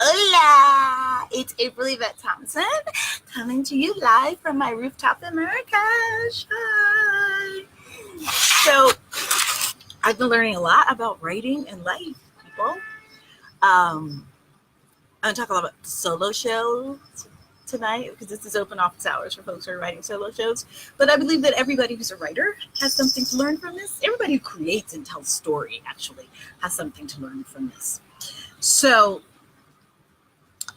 Hola! It's April Yvette Thompson coming to you live from my rooftop in Marrakesh. Hi! So, I've been learning a lot about writing and life, people. I'm going to talk a lot about solo shows tonight because this is open office hours for folks who are writing solo shows. But I believe that everybody who's a writer has something to learn from this. Everybody who creates and tells story actually has something to learn from this. So,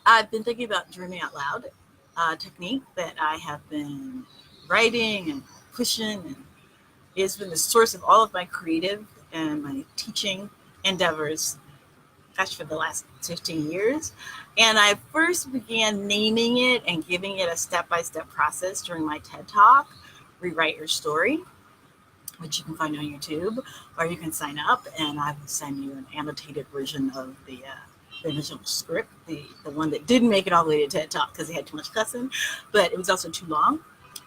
I've been thinking about Dreaming Out Loud technique that I have been writing and pushing, and it's been the source of all of my creative and my teaching endeavors, gosh, for the last 15 years. And I first began naming it and giving it a step-by-step process during my TED Talk, Rewrite Your Story, which you can find on YouTube, or you can sign up and I will send you an annotated version of the original script, the one that didn't make it all the way to TED Talk because it had too much cussing, but it was also too long.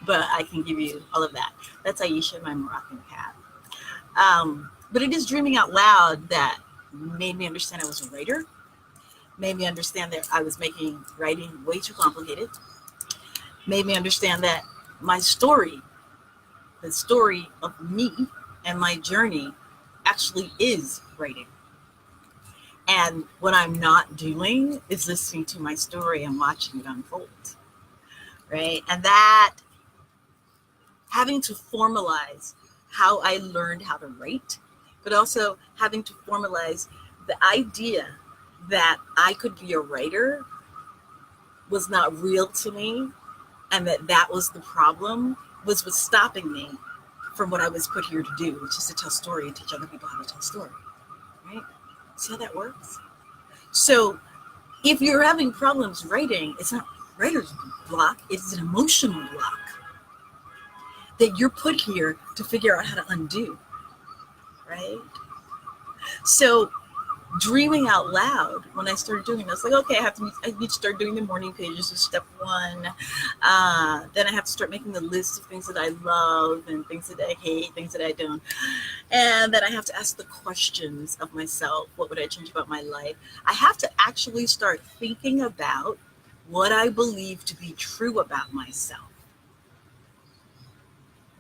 But I can give you all of that. That's Aisha, my Moroccan cat. But it is Dreaming Out Loud that made me understand I was a writer, made me understand that I was making writing way too complicated, made me understand that my story, the story of me and my journey, actually is writing. And what I'm not doing is listening to my story and watching it unfold, right? And that having to formalize how I learned how to write, but also having to formalize the idea that I could be a writer was not real to me, and that was the problem, was what's stopping me from what I was put here to do, which is to tell story and teach other people how to tell story, right? See how that works? So if you're having problems writing, it's not writer's block, it's an emotional block that you're put here to figure out how to undo, right? So dreaming out loud, when I started doing it, I was like, okay, I need to start doing the morning pages as step one. Then I have to start making the list of things that I love and things that I hate, things that I don't. And then I have to ask the questions of myself. What would I change about my life? I have to actually start thinking about what I believe to be true about myself,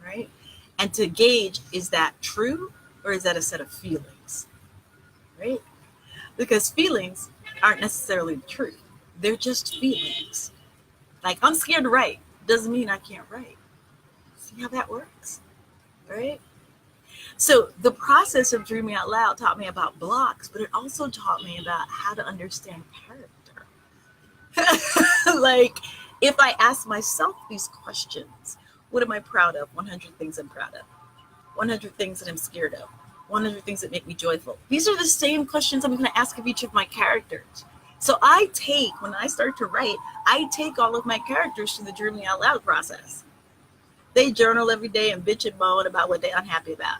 right? And to gauge, is that true or is that a set of feelings, right? Because feelings aren't necessarily the truth. They're just feelings. Like, I'm scared to write. Doesn't mean I can't write. See how that works? Right? So the process of Dreaming Out Loud taught me about blocks, but it also taught me about how to understand character. Like, if I ask myself these questions, what am I proud of? 100 things I'm proud of. 100 things that I'm scared of. 100 things that make me joyful. These are the same questions I'm going to ask of each of my characters. So when I start to write, I take all of my characters through the Dreaming Out Loud process. They journal every day and bitch and moan about what they're unhappy about.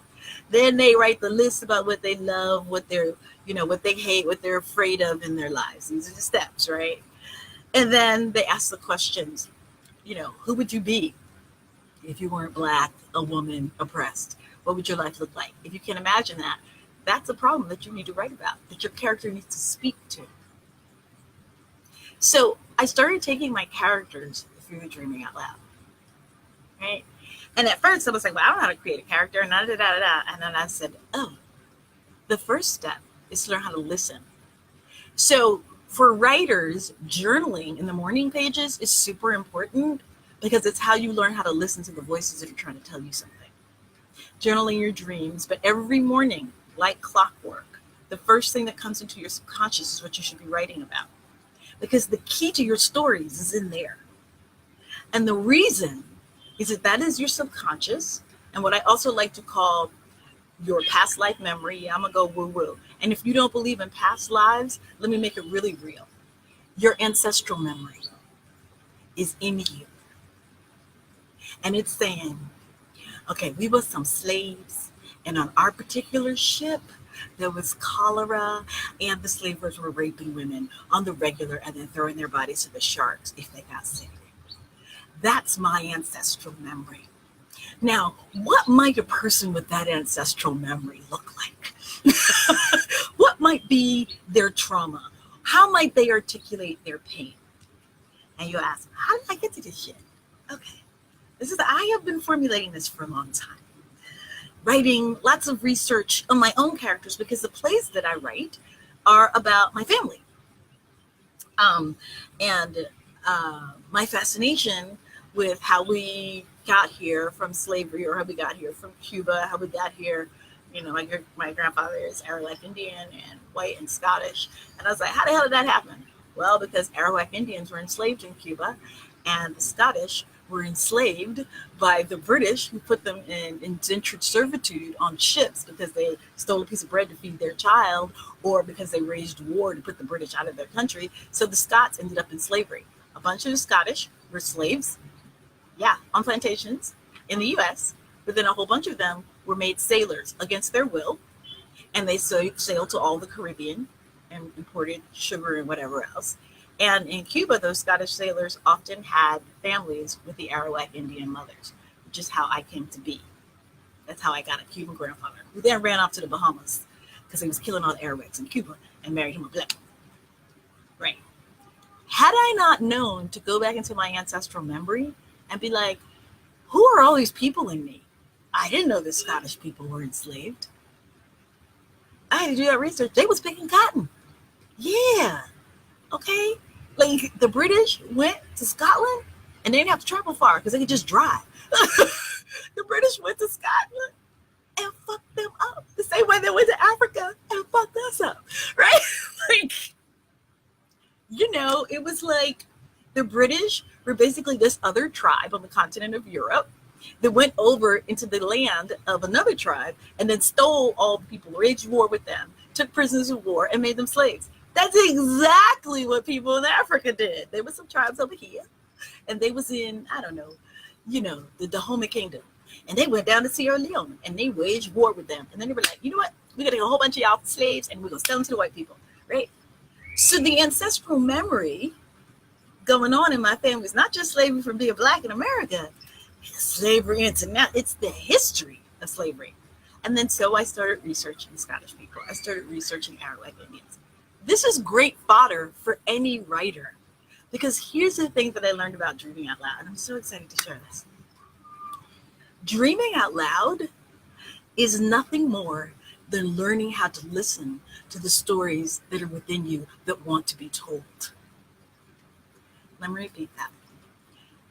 Then they write the list about what they love, what what they hate, what they're afraid of in their lives. These are the steps, right? And then they ask the questions, who would you be if you weren't Black, a woman, oppressed? What would your life look like? If you can imagine that, that's a problem that you need to write about, that your character needs to speak to. So I started taking my characters through the Dreaming Out Loud, right? And at first I was like, well, I don't know how to create a character, and And then I said, oh, the first step is to learn how to listen. So for writers, journaling in the morning pages is super important because it's how you learn how to listen to the voices that are trying to tell you something. Journaling your dreams, but every morning, like clockwork, the first thing that comes into your subconscious is what you should be writing about. Because the key to your stories is in there. And the reason is that is your subconscious, and what I also like to call your past life memory. Yeah, I'm going to go woo-woo. And if you don't believe in past lives, let me make it really real. Your ancestral memory is in you. And it's saying, okay, we were some slaves, and on our particular ship, there was cholera, and the slavers were raping women on the regular and then throwing their bodies to the sharks if they got sick. That's my ancestral memory. Now, what might a person with that ancestral memory look like? What might be their trauma? How might they articulate their pain? And you ask, how did I get to this shit? Okay. I have been formulating this for a long time. Writing lots of research on my own characters because the plays that I write are about my family. And my fascination with how we got here from slavery, or how we got here from Cuba, how we got here. My grandfather is Arawak Indian and white and Scottish. And I was like, how the hell did that happen? Well, because Arawak Indians were enslaved in Cuba, and the Scottish were enslaved by the British, who put them in indentured servitude on ships because they stole a piece of bread to feed their child, or because they waged war to put the British out of their country. So the Scots ended up in slavery. A bunch of the Scottish were slaves, on plantations in the U.S., but then a whole bunch of them were made sailors against their will, and they sailed to all the Caribbean and imported sugar and whatever else. And in Cuba, those Scottish sailors often had families with the Arawak Indian mothers, which is how I came to be. That's how I got a Cuban grandfather, who then ran off to the Bahamas because he was killing all the Arawaks in Cuba and married him a black woman. Right. Had I not known to go back into my ancestral memory and be like, who are all these people in me? I didn't know the Scottish people were enslaved. I had to do that research. They was picking cotton. Yeah. Okay. Like, the British went to Scotland and they didn't have to travel far because they could just drive. The British went to Scotland and fucked them up the same way they went to Africa and fucked us up. Right? Like, it was like the British were basically this other tribe on the continent of Europe that went over into the land of another tribe and then stole all the people, waged war with them, took prisoners of war, and made them slaves. That's exactly what people in Africa did. There were some tribes over here, and they was in, I don't know, the Dahomey Kingdom. And they went down to Sierra Leone, and they waged war with them. And then they were like, you know what? We're going to take a whole bunch of y'all slaves, and we're going to sell them to the white people, right? So the ancestral memory going on in my family is not just slavery from being black in America. It's slavery international. It's the history of slavery. And then so I started researching Scottish people. I started researching Arawak Indians. This is great fodder for any writer, because here's the thing that I learned about Dreaming Out Loud. I'm so excited to share this. Dreaming Out Loud is nothing more than learning how to listen to the stories that are within you that want to be told. Let me repeat that.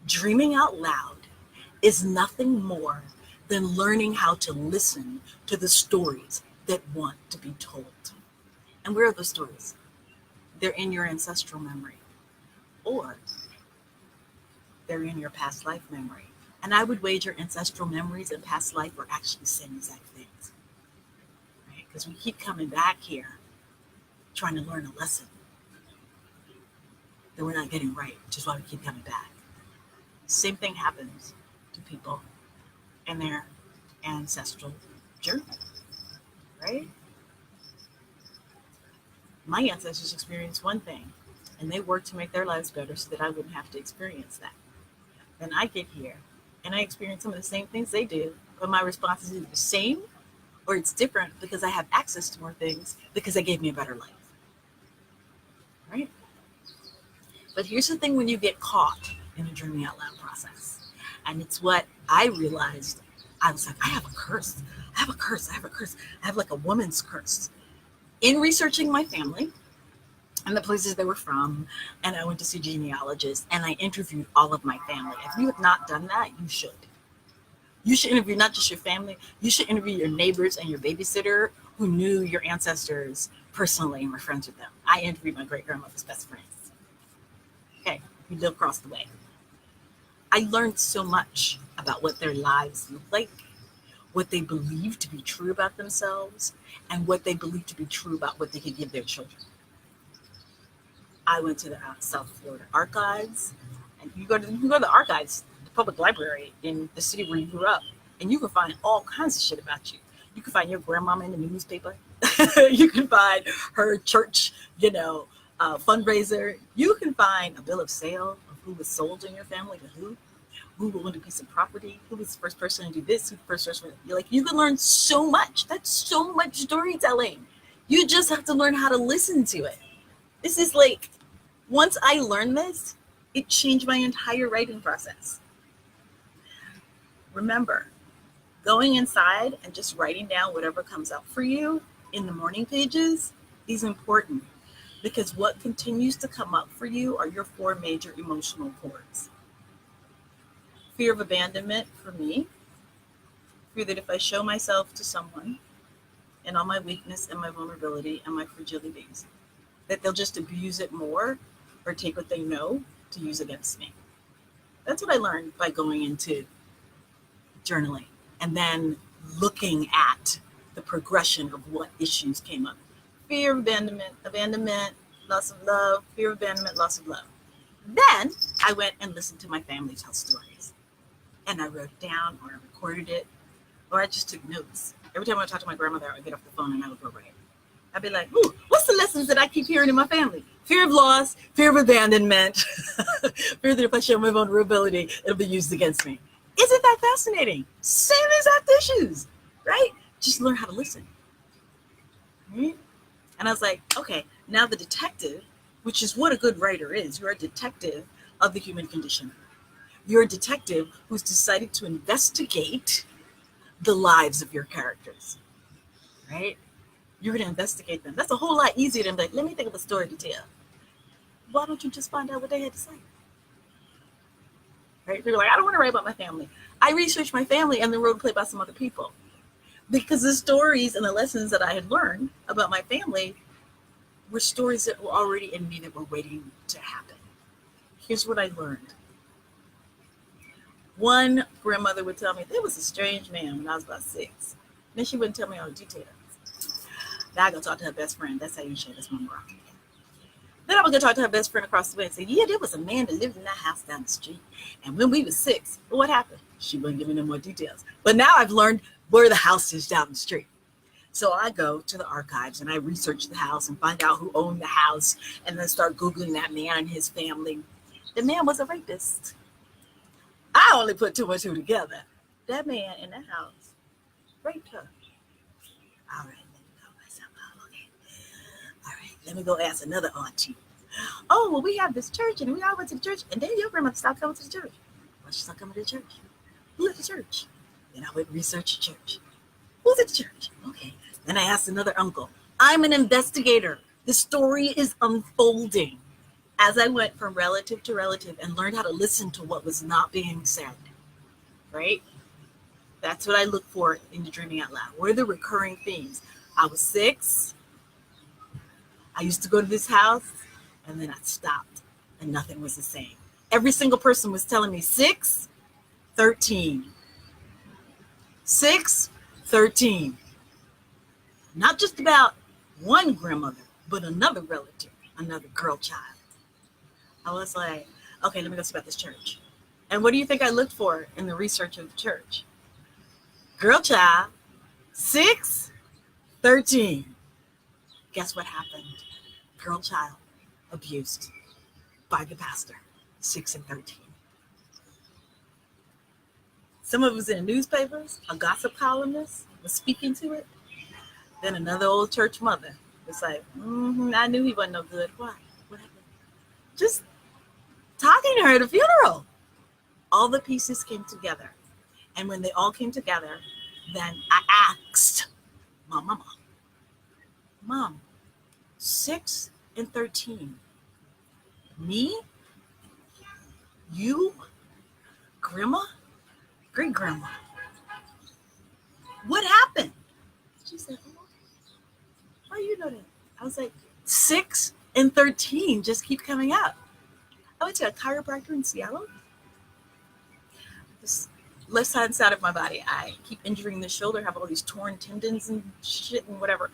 Dreaming Out Loud is nothing more than learning how to listen to the stories that want to be told. And where are those stories? They're in your ancestral memory, or they're in your past life memory. And I would wager ancestral memories and past life are actually the same exact things, right? Because we keep coming back here trying to learn a lesson that we're not getting right, which is why we keep coming back. Same thing happens to people in their ancestral journey, right? My ancestors experienced one thing, and they worked to make their lives better so that I wouldn't have to experience that. Then I get here, and I experience some of the same things they do, but my response is either the same or it's different because I have access to more things because they gave me a better life, right? But here's the thing when you get caught in a Dreaming Out Loud process, and it's what I realized. I was like, I have a curse. I have a curse. I have a curse. I have like a woman's curse. In researching my family and the places they were from, and I went to see genealogists, and I interviewed all of my family. If you have not done that, you should. You should interview not just your family, you should interview your neighbors and your babysitter who knew your ancestors personally and were friends with them. I interviewed my great-grandmother's best friends. Okay, we live across the way. I learned so much about what their lives looked like, what they believed to be true about themselves, and what they believed to be true about what they could give their children. I went to the South Florida archives, and you can go to the archives, the public library in the city where you grew up, and you can find all kinds of shit about you. You can find your grandmama in the newspaper. You can find her church, fundraiser. You can find a bill of sale of who was sold in your family to who owned a piece of property, who was the first person to do this, who the first person. You can learn so much. That's so much storytelling. You just have to learn how to listen to it. This is like, once I learned this, it changed my entire writing process. Remember, going inside and just writing down whatever comes up for you in the morning pages is important, because what continues to come up for you are your 4 major emotional chords. Fear of abandonment for me, fear that if I show myself to someone and all my weakness and my vulnerability and my fragilities, that they'll just abuse it more or take what they know to use against me. That's what I learned by going into journaling and then looking at the progression of what issues came up. Fear of abandonment, loss of love, fear of abandonment, loss of love. Then I went and listened to my family tell stories. And I wrote it down, or I recorded it, or I just took notes. Every time I talk to my grandmother, I would get off the phone and I would go write. I'd be like, ooh, what's the lessons that I keep hearing in my family? Fear of loss, fear of abandonment, fear that if I show my vulnerability, it'll be used against me. Isn't that fascinating? Same exact issues, right? Just learn how to listen. Right? And I was like, okay, now the detective, which is what a good writer is, you're a detective of the human condition. You're a detective who's decided to investigate the lives of your characters, right? You're going to investigate them. That's a whole lot easier than like, let me think of a story to tell. Why don't you just find out what they had to say? Right? People are like, I don't want to write about my family. I researched my family and then wrote a play about some other people, because the stories and the lessons that I had learned about my family were stories that were already in me that were waiting to happen. Here's what I learned. One grandmother would tell me there was a strange man when I was about 6. Then she wouldn't tell me all the details. Then I go talk to her best friend. That's how you share this mama rock. Then I would go talk to her best friend across the way and say, yeah, there was a man that lived in that house down the street. And when we were 6, what happened? She wouldn't give me no more details. But now I've learned where the house is down the street. So I go to the archives and I research the house and find out who owned the house, and then start Googling that man and his family. The man was a rapist. I only put 2 and 2 together. That man in the house raped her. All right, let me go myself. Okay. All right, let me go ask another auntie. Oh, well, we have this church, and we all went to the church, and then your grandmother stopped coming to the church. Well, she stopped coming to the church. Who at the church? Then I went and researched the church. Who's at the church? Okay. Then I asked another uncle. I'm an investigator. The story is unfolding as I went from relative to relative and learned how to listen to what was not being said, right? That's what I look for in the Dreaming Out Loud. What are the recurring themes? I was 6. I used to go to this house, and then I stopped, and nothing was the same. Every single person was telling me 6, 13. 6, 13. Not just about one grandmother, but another relative, another girl child. I was like, okay, let me go see about this church. And what do you think I looked for in the research of the church? Girl child, 6, 13. Guess what happened? Girl child abused by the pastor, 6 and 13. Some of it was in the newspapers. A gossip columnist was speaking to it. Then another old church mother was like, I knew he wasn't no good. Why? What happened? Just talking to her at a funeral. All the pieces came together. And when they all came together, then I asked my mama, Mom, 6 and 13. Me? You? Grandma? Great grandma? What happened? She said, why do you know that? I was like, 6 and 13 just keep coming up. I went to a chiropractor in Seattle. This left side of my body, I keep injuring the shoulder, have all these torn tendons and shit and whatever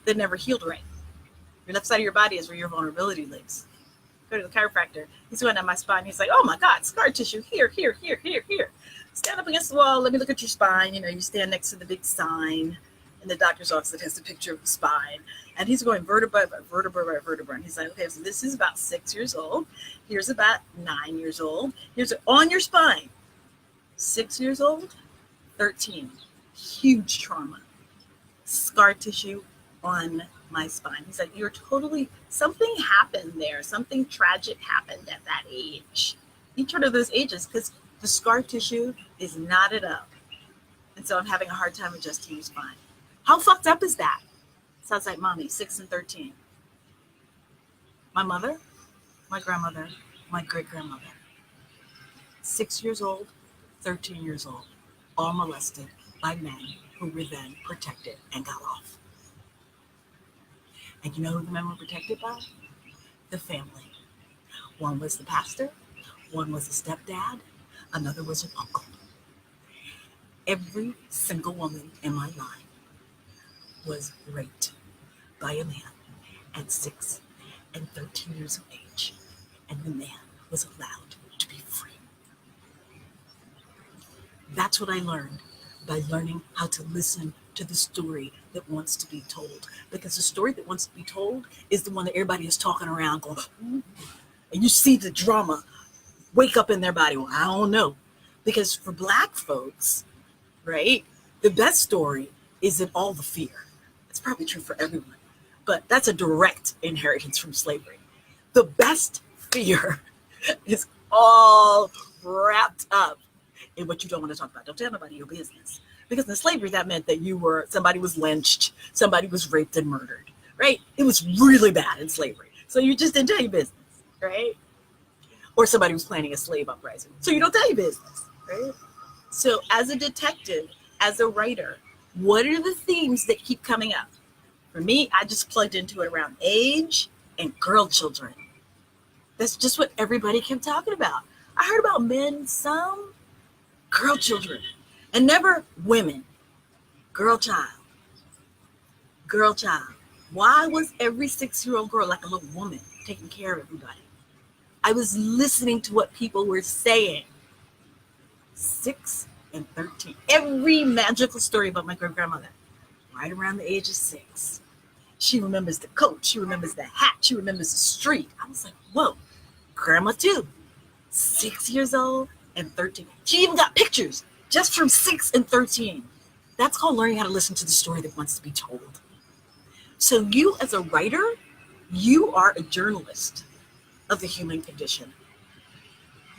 that never healed right. Your left side of your body is where your vulnerability lives. Go to the chiropractor. He's going down my spine. He's like, oh my God, scar tissue here, here, here, here, here. Stand up against the wall. Let me look at your spine. You know, you stand next to the big sign in the doctor's office that has the picture of the spine. And he's going vertebra by vertebra by vertebra. And he's like, okay, so this is about 6 years old. Here's about 9 years old. Here's on your spine. 6 years old, 13. Huge trauma. Scar tissue on my spine. He's like, something happened there. Something tragic happened at that age. Each one of those ages, because the scar tissue is knotted up. And so I'm having a hard time adjusting your spine. How fucked up is that? Sounds like mommy, 6 and 13. My mother, my grandmother, my great-grandmother. 6 years old, 13 years old, all molested by men who were then protected and got off. And you know who the men were protected by? The family. One was the pastor, one was a stepdad, another was an uncle. Every single woman in my line was raped by a man at 6 and 13 years of age, and the man was allowed to be free. That's what I learned by learning how to listen to the story that wants to be told. Because the story that wants to be told is the one that everybody is talking around going, ooh, and you see the drama wake up in their body. Well, I don't know. Because for Black folks, right, the best story is in all the fear. It's probably true for everyone, but that's a direct inheritance from slavery. The best fear is all wrapped up in what you don't want to talk about. Don't tell nobody your business. Because in slavery, that meant that somebody was lynched, somebody was raped and murdered, right? It was really bad in slavery. So you just didn't tell your business, right? Or somebody was planning a slave uprising. So you don't tell your business, right? So as a detective, as a writer, what are the themes that keep coming up? For me, I just plugged into it around age and girl children. That's just what everybody kept talking about. I heard about men, some, girl children, and never women. Girl child. Girl child. Why was every 6-year-old girl like a little woman taking care of everybody? I was listening to what people were saying. 6 and 13. Every magical story about my great-grandmother, right around the age of 6. She remembers the coat. She remembers the hat. She remembers the street. I was like, whoa, grandma too. 6 years old and 13. She even got pictures just from 6 and 13. That's called learning how to listen to the story that wants to be told. So you as a writer, you are a journalist of the human condition,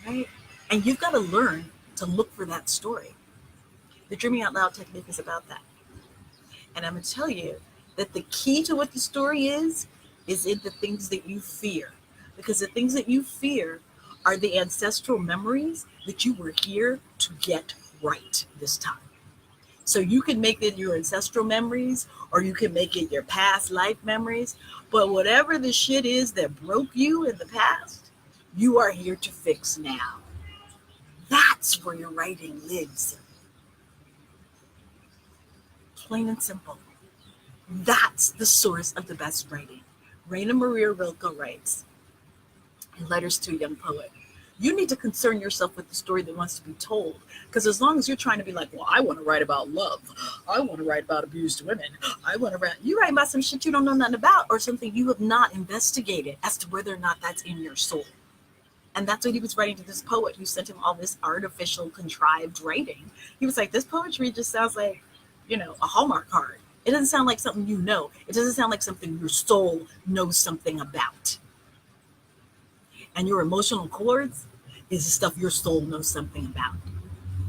right? And you've got to learn to look for that story. The Dreaming Out Loud technique is about that. And I'm going to tell you that the key to what the story is in the things that you fear. Because the things that you fear are the ancestral memories that you were here to get right this time. So you can make it your ancestral memories, or you can make it your past life memories. But whatever the shit is that broke you in the past, you are here to fix now. That's where your writing lives. Plain and simple. That's the source of the best writing. Raina Maria Rilke writes in Letters to a Young Poet, you need to concern yourself with the story that wants to be told. Because as long as you're trying to be like, well, I want to write about love. I want to write about abused women. You write about some shit you don't know nothing about, or something you have not investigated as to whether or not that's in your soul. And that's what he was writing to this poet who sent him all this artificial, contrived writing. He was like, this poetry just sounds like, a Hallmark card. It doesn't sound like something you know. It doesn't sound like something your soul knows something about. And your emotional chords is the stuff your soul knows something about,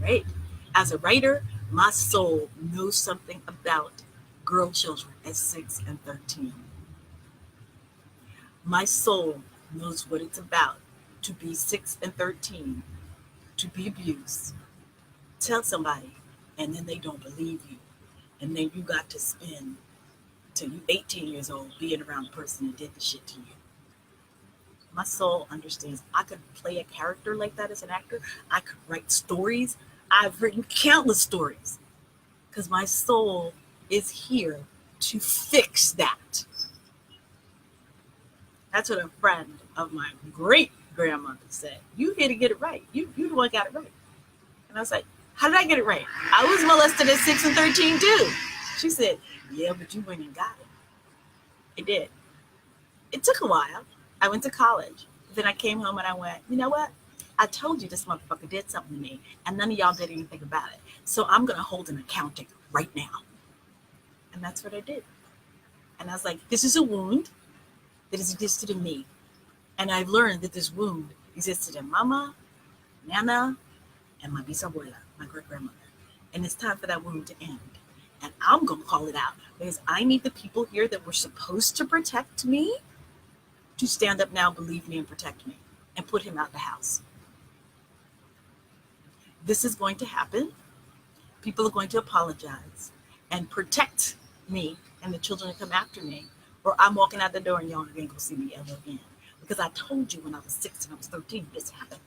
right? As a writer, my soul knows something about girl children at 6 and 13. My soul knows what it's about to be 6 and 13, to be abused. Tell somebody, and then they don't believe you. And then you got to spend till you 18 years old being around the person that did the shit to you. My soul understands. I could play a character like that as an actor. I could write stories. I've written countless stories because my soul is here to fix that. That's what a friend of my great grandmother said. You here to get it right. You the one got it right. And I was like, how did I get it right? I was molested at 6 and 13 too. She said, yeah, but you went and got it. It did. It took a while. I went to college. Then I came home and I went, you know what? I told you this motherfucker did something to me, and none of y'all did anything about it. So I'm going to hold an accounting right now. And that's what I did. And I was like, this is a wound that has existed in me. And I've learned that this wound existed in Mama, Nana, and my bisabuela, my great-grandmother. And it's time for that wound to end. And I'm going to call it out because I need the people here that were supposed to protect me to stand up now, believe me, and protect me, and put him out the house. This is going to happen. People are going to apologize and protect me and the children that come after me, or I'm walking out the door and y'all ain't gonna see me ever again. Because I told you when I was 6 and I was 13, this happened.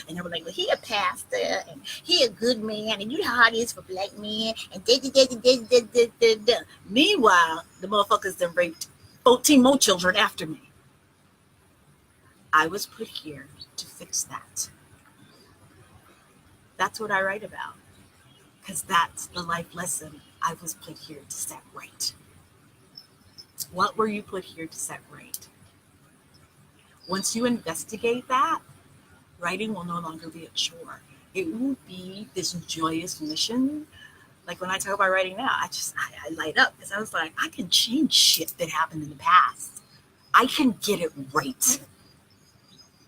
And they were like, well, he a pastor, and he a good man, and you know how it is for black men, and da. Meanwhile, the motherfuckers that raped 14 more children after me. I was put here to fix that. That's what I write about, because that's the life lesson I was put here to set right. What were you put here to set right? Once you investigate that, writing will no longer be a chore. It will be this joyous mission. Like when I talk about writing now, I light up because I was like, I can change shit that happened in the past. I can get it right.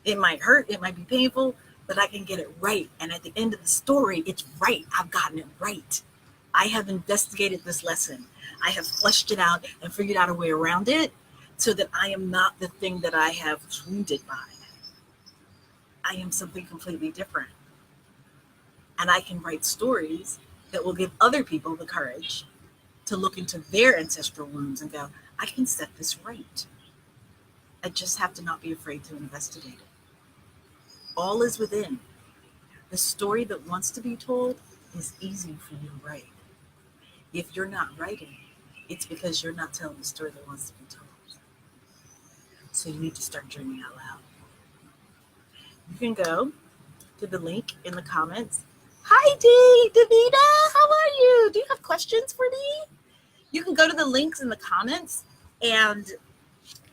It might hurt, it might be painful, but I can get it right. And at the end of the story, it's right. I've gotten it right. I have investigated this lesson. I have fleshed it out and figured out a way around it so that I am not the thing that I have wounded by. I am something completely different. And I can write stories that will give other people the courage to look into their ancestral wounds and go, I can set this right. I just have to not be afraid to investigate it. All is within. The story that wants to be told is easy for you to write. If you're not writing, it's because you're not telling the story that wants to be told. So you need to start dreaming out loud. You can go to the link in the comments. Hi, Davida, how are you? Do you have questions for me? You can go to the links in the comments and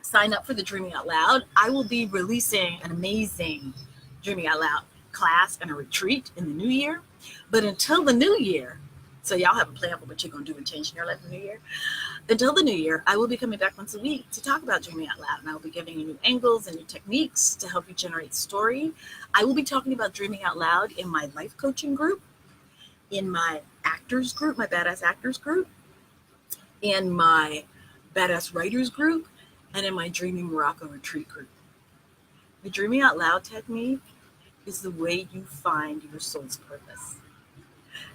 sign up for the Dreaming Out Loud. I will be releasing an amazing Dreaming Out Loud class and a retreat in the new year. But until the new year, so y'all have a plan for what you're going to do and change in your life in the new year. Until the new year, I will be coming back once a week to talk about Dreaming Out Loud, and I will be giving you new angles and new techniques to help you generate story. I will be talking about Dreaming Out Loud in my life coaching group, in my actors group, my badass actors group, in my badass writers group, and in my Dreaming Morocco retreat group. The Dreaming Out Loud technique is the way you find your soul's purpose.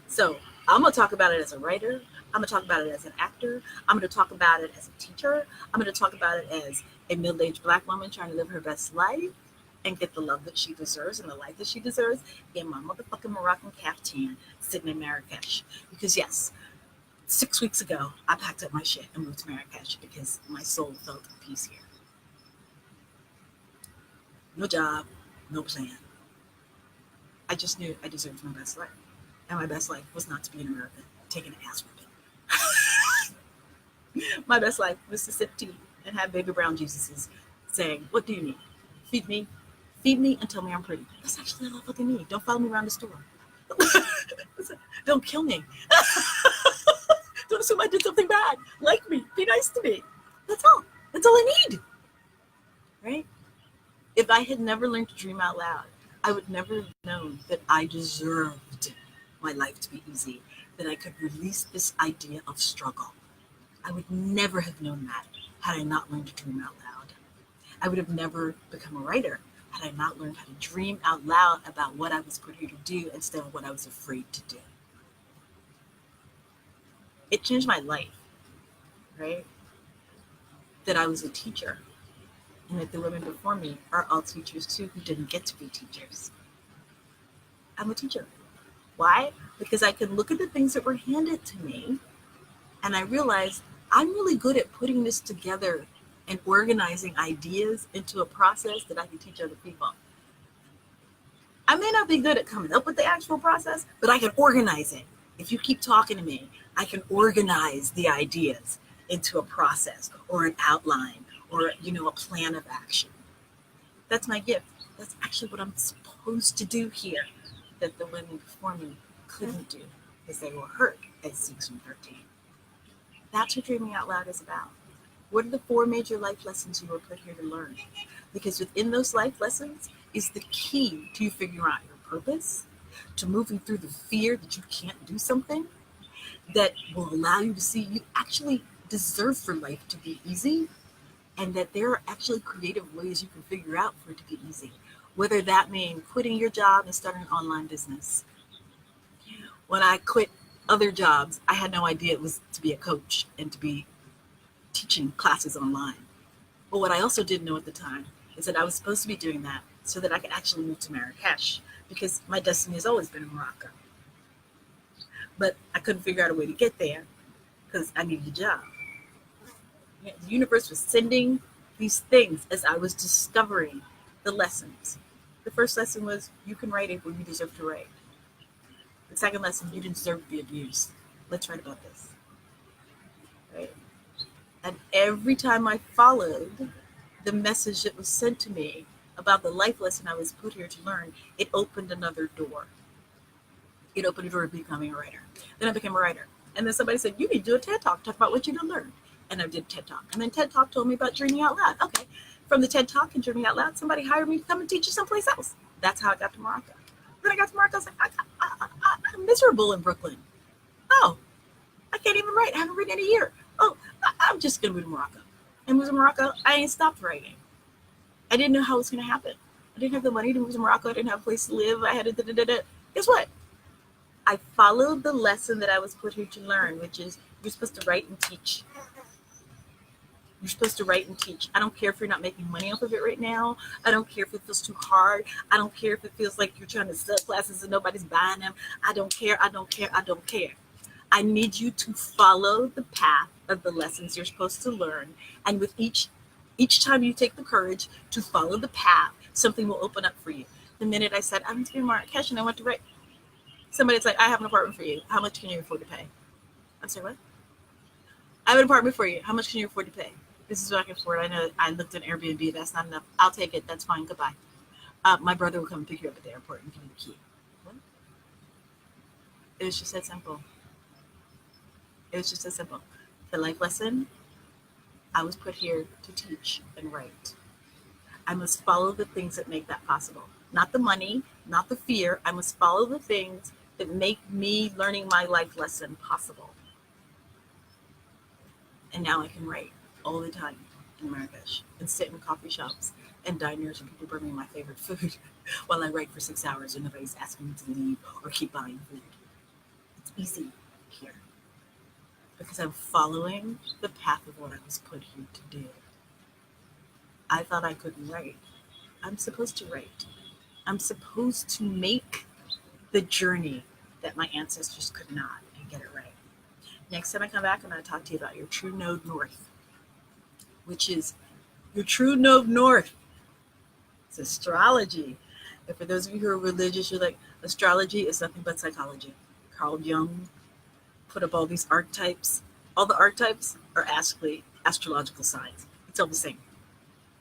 So I'm going to talk about it as a writer. I'm going to talk about it as an actor. I'm going to talk about it as a teacher. I'm going to talk about it as a middle-aged black woman trying to live her best life and get the love that she deserves and the life that she deserves in my motherfucking Moroccan caftan sitting in Marrakesh. Because yes, 6 weeks ago, I packed up my shit and moved to Marrakesh because my soul felt at peace here. No job, no plan. I just knew I deserved my best life. And my best life was not to be in America taking an ass whipping. My best life was to sip tea and have baby brown Jesuses saying, what do you need? Feed me and tell me I'm pretty. That's actually all I fucking need. Don't follow me around the store. Don't kill me. Don't assume I did something bad. Like me. Be nice to me. That's all. That's all I need. Right? If I had never learned to dream out loud, I would never have known that I deserved my life to be easy, that I could release this idea of struggle. I would never have known that had I not learned to dream out loud. I would have never become a writer had I not learned how to dream out loud about what I was put here to do instead of what I was afraid to do. It changed my life, right? That I was a teacher and that the women before me are all teachers too who didn't get to be teachers. I'm a teacher. Why? Because I could look at the things that were handed to me and I realized I'm really good at putting this together and organizing ideas into a process that I can teach other people. I may not be good at coming up with the actual process, but I can organize it. If you keep talking to me, I can organize the ideas into a process or an outline or, a plan of action. That's my gift. That's actually what I'm supposed to do here that the women before me couldn't do because they were hurt at 6 and 13. That's what Dreaming Out Loud is about. What are the 4 major life lessons you were put here to learn? Because within those life lessons is the key to you figuring out your purpose, to moving through the fear that you can't do something, that will allow you to see you actually deserve for life to be easy, and that there are actually creative ways you can figure out for it to be easy. Whether that means quitting your job and starting an online business. When I quit other jobs, I had no idea it was to be a coach and to be teaching classes online. But what I also didn't know at the time is that I was supposed to be doing that so that I could actually move to Marrakesh, because my destiny has always been in Morocco. But I couldn't figure out a way to get there because I needed a job. The universe was sending these things as I was discovering the lessons. The first lesson was you can write it when you deserve to write. The second lesson, you didn't deserve to be abused. Let's write about this. Right? And every time I followed the message that was sent to me about the life lesson I was put here to learn, it opened another door. It opened a door to becoming a writer. Then I became a writer. And then somebody said, you need to do a TED Talk, talk about what you done learned. And I did TED Talk. And then TED Talk told me about Dreaming Out Loud. Okay. From the TED Talk and Dreaming Out Loud, somebody hired me to come and teach you someplace else. That's how I got to Morocco. Then I got to Morocco, I was like, I'm miserable in Brooklyn. Oh, I can't even write. I haven't written in a year. Oh, I'm just going to move to Morocco. And move to Morocco, I ain't stopped writing. I didn't know how it was going to happen. I didn't have the money to move to Morocco. I didn't have a place to live. I had to Guess what? I followed the lesson that I was put here to learn, which is you're supposed to write and teach. You're supposed to write and teach. I don't care if you're not making money off of it right now. I don't care if it feels too hard. I don't care if it feels like you're trying to sell classes and nobody's buying them. I don't care. I don't care. I don't care. I need you to follow the path of the lessons you're supposed to learn. And with each time you take the courage to follow the path, something will open up for you. The minute I said, I'm going to be in Marrakesh and I want to write, somebody's like, I have an apartment for you. How much can you afford to pay? I'm sorry, what? I have an apartment for you. How much can you afford to pay? This is what I can afford. I know I looked at Airbnb. That's not enough. I'll take it. That's fine. Goodbye. My brother will come and pick you up at the airport and give you the key. What? It was just that simple. It was just that simple. The life lesson, I was put here to teach and write. I must follow the things that make that possible. Not the money, not the fear. I must follow the things that make me learning my life lesson possible. And now I can write all the time in Marrakesh and sit in coffee shops and diners and people bring me my favorite food while I write for 6 hours and nobody's asking me to leave or keep buying food. It's easy here because I'm following the path of what I was put here to do. I thought I couldn't write. I'm supposed to write. I'm supposed to make the journey that my ancestors could not and get it right. Next time I come back, I'm going to talk to you about your true node north, which is your true node north. It's astrology. And for those of you who are religious, you're like, astrology is nothing but psychology. Carl Jung put up all these archetypes. All the archetypes are actually astrological signs. It's all the same.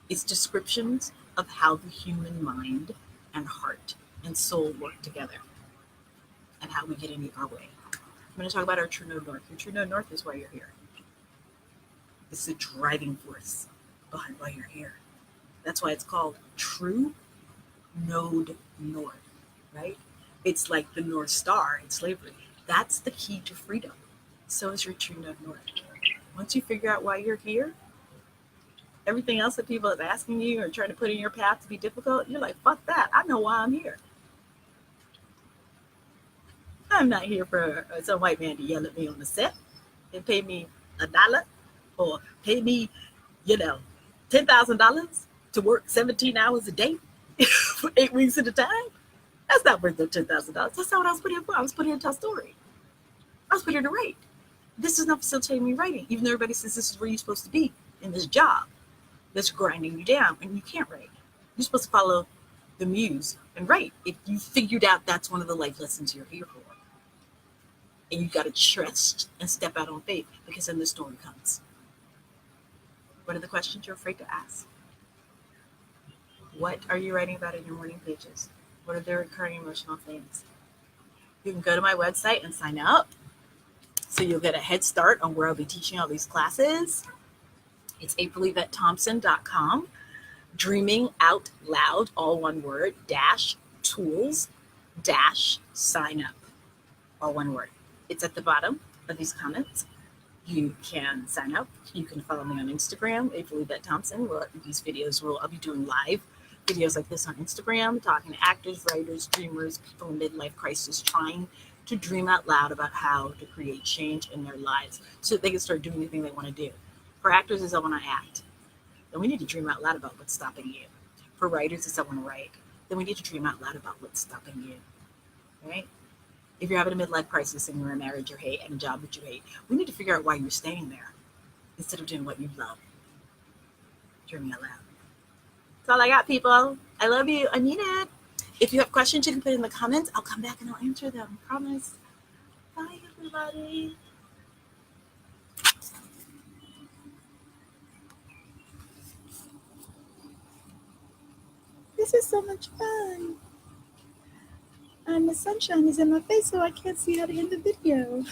It's descriptions of how the human mind and heart and soul work together and how we get in our way. I'm going to talk about our true node north. Your true node north is why you're here. It's the driving force behind why you're here. That's why it's called true node north, right? It's like the North Star in slavery. That's the key to freedom. So is your true node north. Once you figure out why you're here, everything else that people are asking you or trying to put in your path to be difficult, you're like, fuck that. I know why I'm here. I'm not here for some white man to yell at me on the set and pay me $1 or pay me, $10,000 to work 17 hours a day for 8 weeks at a time. That's not worth the $10,000. That's not what I was put here for. I was put here to tell a story. I was put here to write. This is not facilitating me writing, even though everybody says this is where you're supposed to be in this job that's grinding you down and you can't write. You're supposed to follow the muse and write. If you figured out that's one of the life lessons you're here for. And you got to trust and step out on faith because then the story comes. What are the questions you're afraid to ask? What are you writing about in your morning pages? What are the recurring emotional themes? You can go to my website and sign up so you'll get a head start on where I'll be teaching all these classes. It's aprilivettethompson.com. DreamingOutLoud, all one word, -tools, -sign up, all one word. It's at the bottom of these comments. You can sign up. You can follow me on Instagram, aprilivettethompson. I'll be doing live videos like this on Instagram, talking to actors, writers, dreamers, people in midlife crisis, trying to dream out loud about how to create change in their lives so that they can start doing the thing they want to do. For actors, it's I want to act. Then we need to dream out loud about what's stopping you. For writers, it's I want to write. Then we need to dream out loud about what's stopping you. Right? If you're having a midlife crisis and you're in a marriage you hate and a job that you hate, we need to figure out why you're staying there instead of doing what you love. Dreaming out loud. That's all I got, people. I love you. I mean it. If you have questions, you can put it in the comments. I'll come back and I'll answer them. I promise. Bye, everybody. This is so much fun. And the sunshine is in my face, so I can't see how to end the video.